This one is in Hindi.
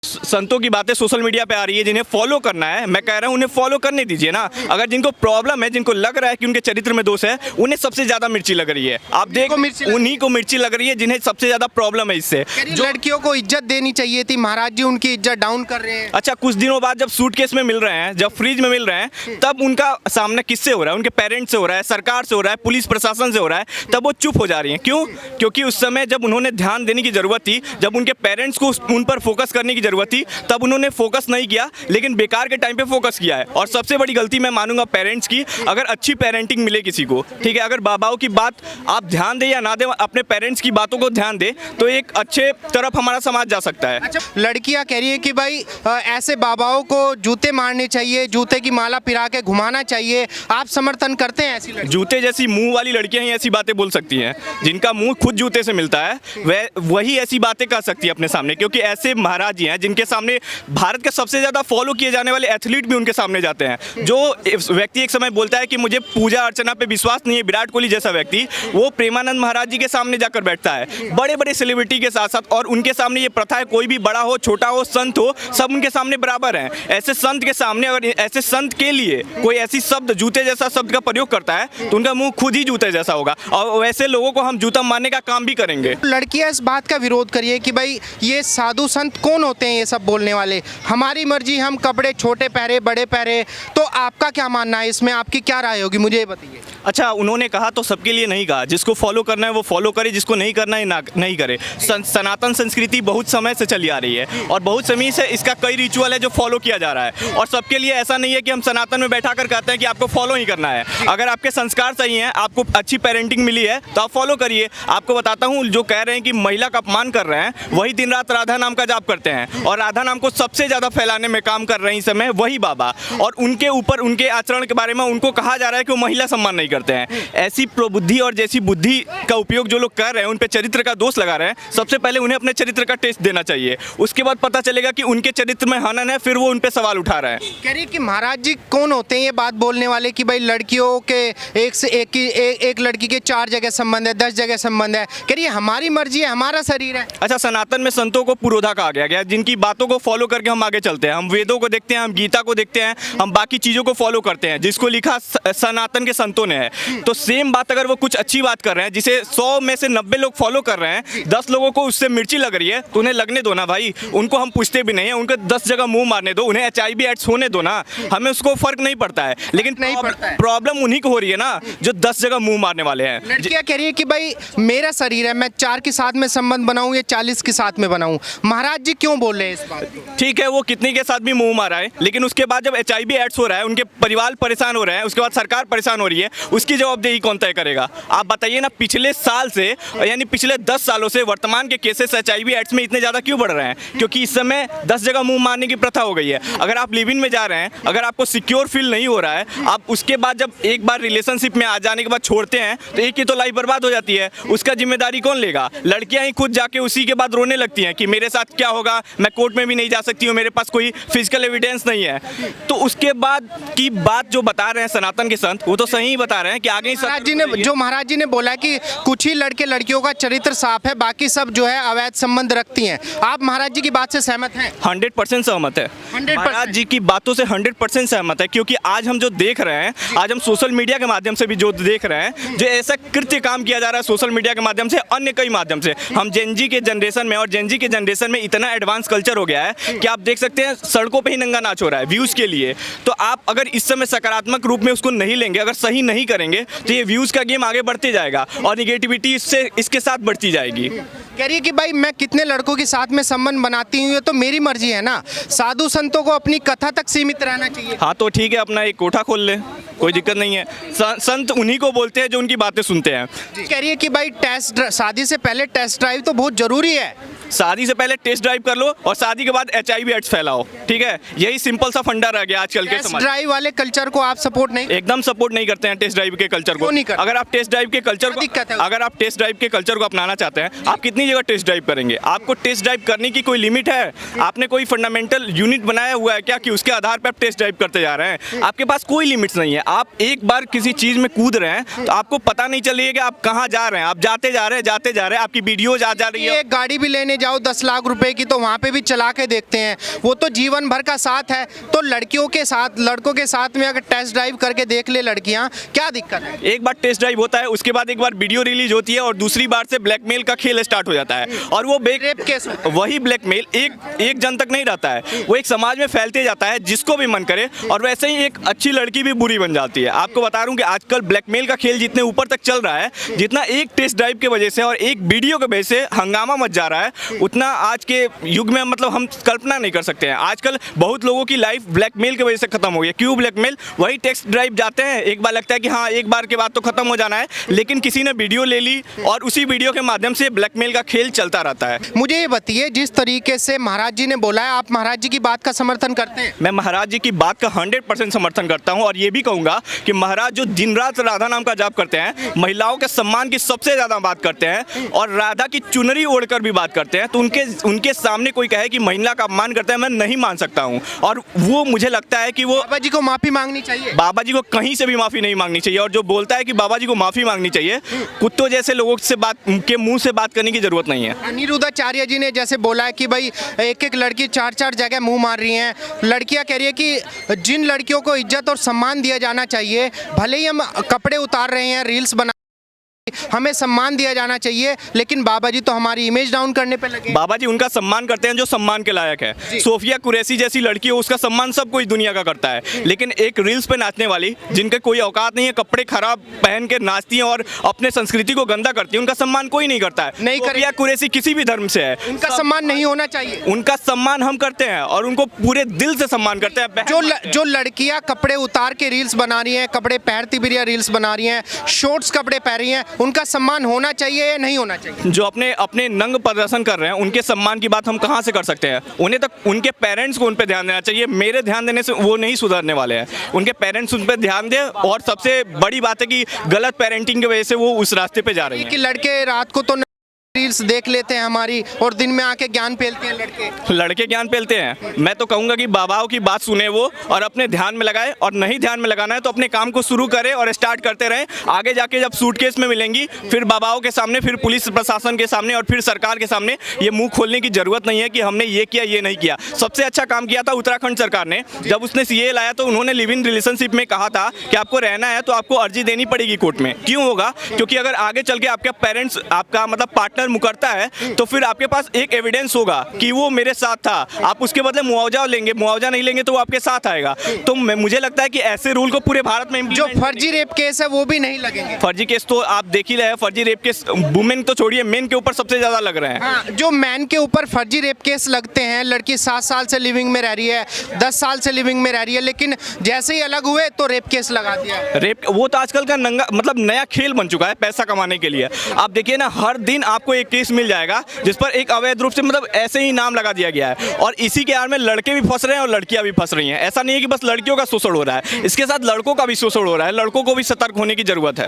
संतों की बातें सोशल मीडिया पे आ रही है, जिन्हें फॉलो करना है, मैं कह रहा हूँ उन्हें फॉलो करने दीजिए ना। अगर जिनको प्रॉब्लम है, जिनको लग रहा है कि उनके चरित्र में दोष है, उन्हें सबसे ज्यादा मिर्ची लग रही है। आप देख, उन्हीं को मिर्ची लग रही है जिन्हें सबसे ज्यादा प्रॉब्लम है इससे। जो लड़कियों को इज्जत देनी चाहिए थी, महाराज जी उनकी इज्जत डाउन कर रहे हैं। अच्छा, कुछ दिनों बाद जब सूटकेस में मिल रहे हैं, जब फ्रीज में मिल रहे हैं, तब उनका सामना किससे हो रहा है? उनके पेरेंट्स से हो रहा है, सरकार से हो रहा है, पुलिस प्रशासन से हो रहा है। तब वो चुप हो जा रही हैं। क्यों? क्योंकि उस समय जब उन्होंने ध्यान देने की जरूरत थी, जब उनके पेरेंट्स को उन पर फोकस करने की जरूरत थी, तब उन्होंने फोकस नहीं किया, लेकिन बेकार के टाइम पे फोकस किया है। और सबसे बड़ी गलती मैं मानूंगा पेरेंट्स की। अगर अच्छी पेरेंटिंग मिले किसी को, ठीक है, अगर बाबाओं की बात आप ध्यान दें या ना दें, अपने पेरेंट्स की बातों को ध्यान दें, तो एक अच्छे तरफ हमारा समाज जा सकता है। अच्छा, लड़कियां कह रही है कि भाई ऐसे बाबाओं को जूते मारने चाहिए, जूते की माला पिरा के घुमाना चाहिए। आप समर्थन करते हैं ऐसी लड़की? जूते जैसी मुंह वाली लड़कियां ही ऐसी बातें बोल सकती हैं। जिनका मुंह खुद जूते से मिलता है, वही ऐसी बातें कर सकती है अपने सामने। क्योंकि ऐसे महाराज जी हैं जिनके सामने भारत के सबसे ज़्यादा फॉलो किए जाने वाले एथलीट भी उनके सामने जाते हैं। जो व्यक्ति एक समय बोलता है कि मुझे पूजा अर्चना पे विश्वास नहीं है, विराट कोहली जैसा व्यक्ति, वो प्रेमानंद महाराज जी के सामने जाकर बैठता है, बड़े बड़े सेलिब्रिटी के साथ साथ। और उनके सामने ये प्रथा है, कोई भी बड़ा हो, छोटा हो, संत हो, सब उनके सामने बराबर हैं। ऐसे संत के सामने अगर ऐसे संत के लिए कोई ऐसी शब्द, जूते जैसा शब्द का प्रयोग करता है, तो उनका मुंह खुद ही जूते जैसा होगा। और वैसे लोगों को हम जूता मारने का काम भी करेंगे। लड़कियां इस बात का विरोध करिए कि भाई ये साधु संत कौन होते हैं ये सब बोलने वाले, हमारी मर्जी, हम कपड़े छोटे पहरे बड़े पहरे। तो आपका क्या मानना है इसमें, आपकी क्या राय होगी, मुझे ये बताइए। अच्छा, उन्होंने कहा तो सबके लिए नहीं कहा। जिसको फॉलो करना है वो फॉलो करे, जिसको नहीं करना है नहीं करे। सनातन संस्कृति बहुत समय से चली आ रही है और बहुत समय से इसका कई रिचुअल है जो फॉलो किया जा रहा है। और सबके लिए ऐसा नहीं है कि हम सनातन में बैठा कर कहते हैं कि आपको फॉलो ही करना है। अगर आपके संस्कार सही हैं, आपको अच्छी पेरेंटिंग मिली है, तो आप फॉलो करिए। आपको बताता हूँ, जो कह रहे हैं कि महिला का अपमान कर रहे हैं, वही दिन रात राधा नाम का जाप करते हैं। और राधा नाम को सबसे ज़्यादा फैलाने में काम कर रहे हैं इस समय वही बाबा। और उनके ऊपर, उनके आचरण के बारे में उनको कहा जा रहा है कि वो महिला सम्मान नहीं करते हैं। ऐसी प्रबुद्धि और जैसी बुद्धि का उपयोग जो लोग कर रहे हैं, उन पे चरित्र का दोष लगा रहे हैं। सबसे पहले उन्हें अपने चरित्र का टेस्ट देना चाहिए, उसके बाद पता चलेगा कि उनके चरित्र में हनन है, फिर वो उन पे सवाल उठा रहे हैं। कह रही कि महाराज जी कौन होते हैं ये बात बोलने वाले कि भाई लड़कियों के एक से एक लड़की के 4 जगह संबंध है, 10 जगह संबंध है। कह रही हमारी मर्जी है, हमारा शरीर है। अच्छा, सनातन में संतों को पुरोधा कहा गया, जिनकी बातों को फॉलो करके हम आगे चलते हैं। हम वेदों को देखते हैं, हम गीता को देखते हैं, हम बाकी चीज़ों को फॉलो करते हैं, जिसको लिखा सनातन के संतों ने है। तो सेम बात अगर वो कुछ अच्छी बात कर रहे हैं, जिसे 100 में से 90 लोग फॉलो कर रहे हैं, 10 लोगों को उससे मिर्ची लग रही है, तो उन्हें लगने दो ना भाई। उनको हम पूछते भी नहीं है, उनको 10 जगह मुंह मारने दो, उन्हें HIV एड्स होने दो ना, हमें उसको फर्क नहीं पड़ता है। लेकिन प्रॉब्लम उन्हीं को हो रही है ना, जो 10 जगह मुंह मारने वाले हैं। लड़कियां कह रही है कि भाई मेरा शरीर है, मैं 4 के साथ में संबंध बनाऊं या 40 के साथ में बनाऊं। महाराज जी क्यों बोल रहे हैं इस बात को? ठीक है, वो कितनी के साथ भी मुंह मारा है, लेकिन उसके बाद जब HIV एड्स हो रहा है, उनके परिवार परेशान हो रहे हैं, उसके बाद सरकार परेशान हो रही है, उसकी जवाबदेही कौन तय करेगा? आप बताइए ना। पिछले साल से, यानी पिछले 10 सालों से वर्तमान के केसेस HIV एड्स में इतने ज़्यादा क्यों बढ़ रहे हैं? क्योंकि इस समय 10 जगह मुंह मारने की प्रथा हो गई है। अगर आप लिव इन में जा रहे हैं, अगर आपको सिक्योर फील नहीं हो रहा है, आप उसके बाद जब एक बार रिलेशनशिप में आ जाने के बाद छोड़ते हैं, तो एक की तो लाइफ बर्बाद हो जाती है। उसका जिम्मेदारी कौन लेगा? लड़कियां ही खुद जाके उसी के बाद रोने लगती हैं कि मेरे साथ क्या होगा, मैं कोर्ट में भी नहीं जा सकती हूँ, मेरे पास कोई फिजिकल एविडेंस नहीं है। तो उसके बाद की बात जो बता रहे हैं सनातन के संत, वो तो सही ही बता रहे हैं कि आगे महाराज जी ने बोला कि कुछ ही लड़के लड़कियों का चरित्र साफ है, बाकी सब जो है अवैध संबंध रखती हैं। आप महाराज जी की बात से सहमत हैं? 100% सहमत है। 100% महाराज जी की बातों से 100% सहमत है। क्योंकि आज हम जो देख रहे हैं, आज हम सोशल मीडिया के माध्यम से भी जो देख रहे हैं, जो ऐसा कृत्य काम किया जा रहा है सोशल मीडिया के माध्यम से, अन्य कई माध्यम से, हम जेनजी के जनरेशन में, और जेनजी के जनरेशन में इतना एडवांस कल्चर हो गया है कि आप देख सकते हैं सड़कों पे ही नंगा नाच हो रहा है व्यूज़ के लिए। तो आप अगर इस समय सकारात्मक रूप में उसको नहीं लेंगे, अगर सही नहीं करेंगे, तो ये व्यूज़ का गेम आगे बढ़ते जाएगा और निगेटिविटी इसके साथ बढ़ती जाएगी। कह रही है कि भाई मैं कितने लड़कों के साथ में संबंध बनाती हूँ, ये तो मेरी मर्जी है ना। साधु संतों को अपनी कथा तक सीमित रहना चाहिए। हाँ, तो ठीक है, अपना एक कोठा खोल ले, कोई दिक्कत नहीं है। संत उन्हीं को बोलते हैं जो उनकी बातें सुनते हैं। कह रही है कि भाई शादी से पहले टेस्ट ड्राइव तो बहुत जरूरी है। शादी से पहले टेस्ट ड्राइव कर लो और शादी के बाद HIV एड्स फैलाओ, ठीक है? यही सिंपल सा फंडा रह गया आजकल के समाज। टेस्ट ड्राइव वाले कल्चर को आप सपोर्ट नहीं? एकदम सपोर्ट नहीं करते हैं टेस्ट ड्राइव के कल्चर को। अगर आप टेस्ट ड्राइव के कल्चर को अपनाना चाहते हैं, आप कितनी जगह टेस्ट ड्राइव करेंगे। आपको टेस्ट ड्राइव करने की कोई लिमिट है? आपने कोई फंडामेंटल यूनिट बनाया हुआ है क्या कि उसके आधार पर आप टेस्ट ड्राइव करते जा रहे हैं? आपके पास कोई लिमिट्स नहीं है। आप एक बार किसी चीज़ में कूद रहे हैं तो आपको पता नहीं चलेगा कि आप कहाँ जा रहे हैं। आप जाते जा रहे हैं, आपकी वीडियोज आ जा रही है। एक गाड़ी भी लेने जाओ 10 लाख रुपए की तो वहाँ पे भी चला के देखते हैं, वो तो जीवन भर का साथ है। तो लड़कियों के साथ, लड़कों के साथ में अगर टेस्ट ड्राइव करके देख ले लड़कियाँ, क्या दिक्कत है? एक बार टेस्ट ड्राइव होता है, उसके बाद एक बार वीडियो रिलीज होती है और दूसरी बार से ब्लैकमेल का खेल स्टार्ट हो जाता है। और वो रेप केस वही ब्लैकमेल एक जन तक नहीं रहता है, वो एक समाज में फैलते जाता है जिसको भी मन करे। और वैसे ही एक अच्छी लड़की भी बुरी बन जाती है। आपको बता रहा हूँ कि आजकल ब्लैकमेल का खेल जितने ऊपर तक चल रहा है, जितना एक टेस्ट ड्राइव की वजह से और एक वीडियो की वजह से हंगामा मच जा रहा है, उतना आज के युग में मतलब हम कल्पना नहीं कर सकते हैं। आजकल बहुत लोगों की लाइफ ब्लैकमेल की वजह से खत्म हो गई है। क्यों ब्लैकमेल? वही टेस्ट ड्राइव जाते हैं, एक बार लगता है कि हाँ एक बार के बाद तो खत्म हो जाना है, लेकिन किसी ने वीडियो ले ली और उसी वीडियो के माध्यम से ब्लैकमेल का खेल चलता रहता है। मुझे ये बताइए, जिस तरीके से महाराज जी ने बोला है, आप महाराज जी की बात का समर्थन करते हैं? मैं महाराज जी की बात का 100% समर्थन करता हूं और ये भी कहूंगा कि महाराज जो दिन रात राधा नाम का जाप करते हैं, महिलाओं के सम्मान की सबसे ज़्यादा बात करते हैं और राधा की चुनरी ओढ़कर भी बात करते हैं। तो उनके सामने कोई कहे कि महिला का अपमान करते हैं, मैं नहीं मान सकता हूं। और वो मुझे लगता है कि वो बाबा जी को माफ़ी मांगनी चाहिए। बाबा जी को कहीं से भी माफ़ी नहीं मांगनी चाहिए। और जो बोलता है कि बाबा जी को माफ़ी मांगनी चाहिए, कुत्तों जैसे लोगों से बात के मुंह से बात करने की जरूरत नहीं है। अनिरुद्धाचार्य जी ने जैसे बोला है कि भाई एक एक लड़की 4-4 जगह मुंह मार रही हैं। लड़कियां कह रही है कि जिन लड़कियों को इज्जत और सम्मान दिया जाना चाहिए, भले ही हम कपड़े उतार रहे हैं, रील्स बना, हमें सम्मान दिया जाना चाहिए, लेकिन बाबा जी तो हमारी इमेज डाउन करने पे लगे। बाबा जी उनका सम्मान करते हैं जो सम्मान के लायक है। सोफिया कुरैशी जैसी लड़की हो, उसका सम्मान सब कोई दुनिया का करता है, लेकिन एक रील्स पे नाचने वाली, जिनके कोई औकात नहीं है, कपड़े खराब पहन के नाचती हैं और अपने संस्कृति को गंदा करती है, उनका सम्मान कोई नहीं करता है। नहीं, सोफिया कुरैशी किसी भी धर्म से है, उनका सम्मान नहीं होना चाहिए। उनका सम्मान हम करते हैं और उनको पूरे दिल से सम्मान करते हैं। जो लड़कियां कपड़े उतार के रील्स बना रही हैं, कपड़े पहनती बिरिया रील्स बना रही हैं, शॉर्ट्स कपड़े पहन रही हैं, उनका सम्मान होना चाहिए या नहीं होना चाहिए? जो अपने नंग प्रदर्शन कर रहे हैं, उनके सम्मान की बात हम कहाँ से कर सकते हैं? उन्हें तक उनके पेरेंट्स को उन पर ध्यान देना चाहिए। मेरे ध्यान देने से वो नहीं सुधरने वाले हैं। उनके पेरेंट्स उन पर ध्यान दें। और सबसे बड़ी बात है कि गलत पेरेंटिंग की वजह से वो उस रास्ते पे जा रही हैं। कि लड़के रात को तो रील्स देख लेते हैं हमारी, और दिन में आके ज्ञान पेलते हैं। लड़के ज्ञान पेलते हैं। मैं तो कहूँगा कि बाबाओं की बात सुने वो और अपने ध्यान में लगाए, और नहीं ध्यान में लगाना है तो अपने काम को शुरू करें और स्टार्ट करते रहें। आगे जाके जब सूटकेस में मिलेंगी, फिर बाबाओं के सामने, फिर पुलिस प्रशासन के सामने और फिर सरकार के सामने ये मुंह खोलने की जरूरत नहीं है कि हमने ये किया, ये नहीं किया। सबसे अच्छा काम किया था उत्तराखंड सरकार ने। जब उसने सीए लाया तो उन्होंने लिव इन रिलेशनशिप में कहा था कि आपको रहना है तो आपको अर्जी देनी पड़ेगी कोर्ट में। क्यों होगा? क्योंकि अगर आगे चल के आपका पेरेंट्स, आपका मतलब पार्टनर मुकरता है तो फिर आपके पास एक एविडेंस होगा कि वो मेरे साथ था। आप उसके बदले मुआवजा लेंगे, मुआवजा नहीं लेंगे तो वो आपके साथ आएगा। तो मुझे लगता है कि ऐसे रूल को पूरे भारत में जो फर्जी रेप केस है वो भी नहीं लगेंगे। फर्जी केस तो आप देख ही रहे हैं। फर्जी रेप केस वुमेन तो छोड़िए, मेन के ऊपर सबसे ज्यादा लग रहे हैं। हाँ, जो मैन के ऊपर फर्जी रेप केस लगते हैं, लड़की 7 साल से लिविंग में रह रही है, 10 साल से लिविंग में रह रही है, लेकिन जैसे ही अलग हुए तो रेप केस लगा दिया। रेप वो तो आजकल का नंगा मतलब नया खेल बन चुका है पैसा कमाने के लिए। आप देखिए ना, हर दिन आपको एक केस मिल जाएगा जिस पर एक अवैध रूप से मतलब ऐसे ही नाम लगा दिया गया है। और इसी के आड़ में लड़के भी फंस रहे हैं और लड़कियां भी फंस रही हैं। ऐसा नहीं है कि बस लड़कियों का शोषण हो रहा है, इसके साथ लड़कों का भी शोषण हो रहा है। लड़कों को भी सतर्क होने की जरूरत है।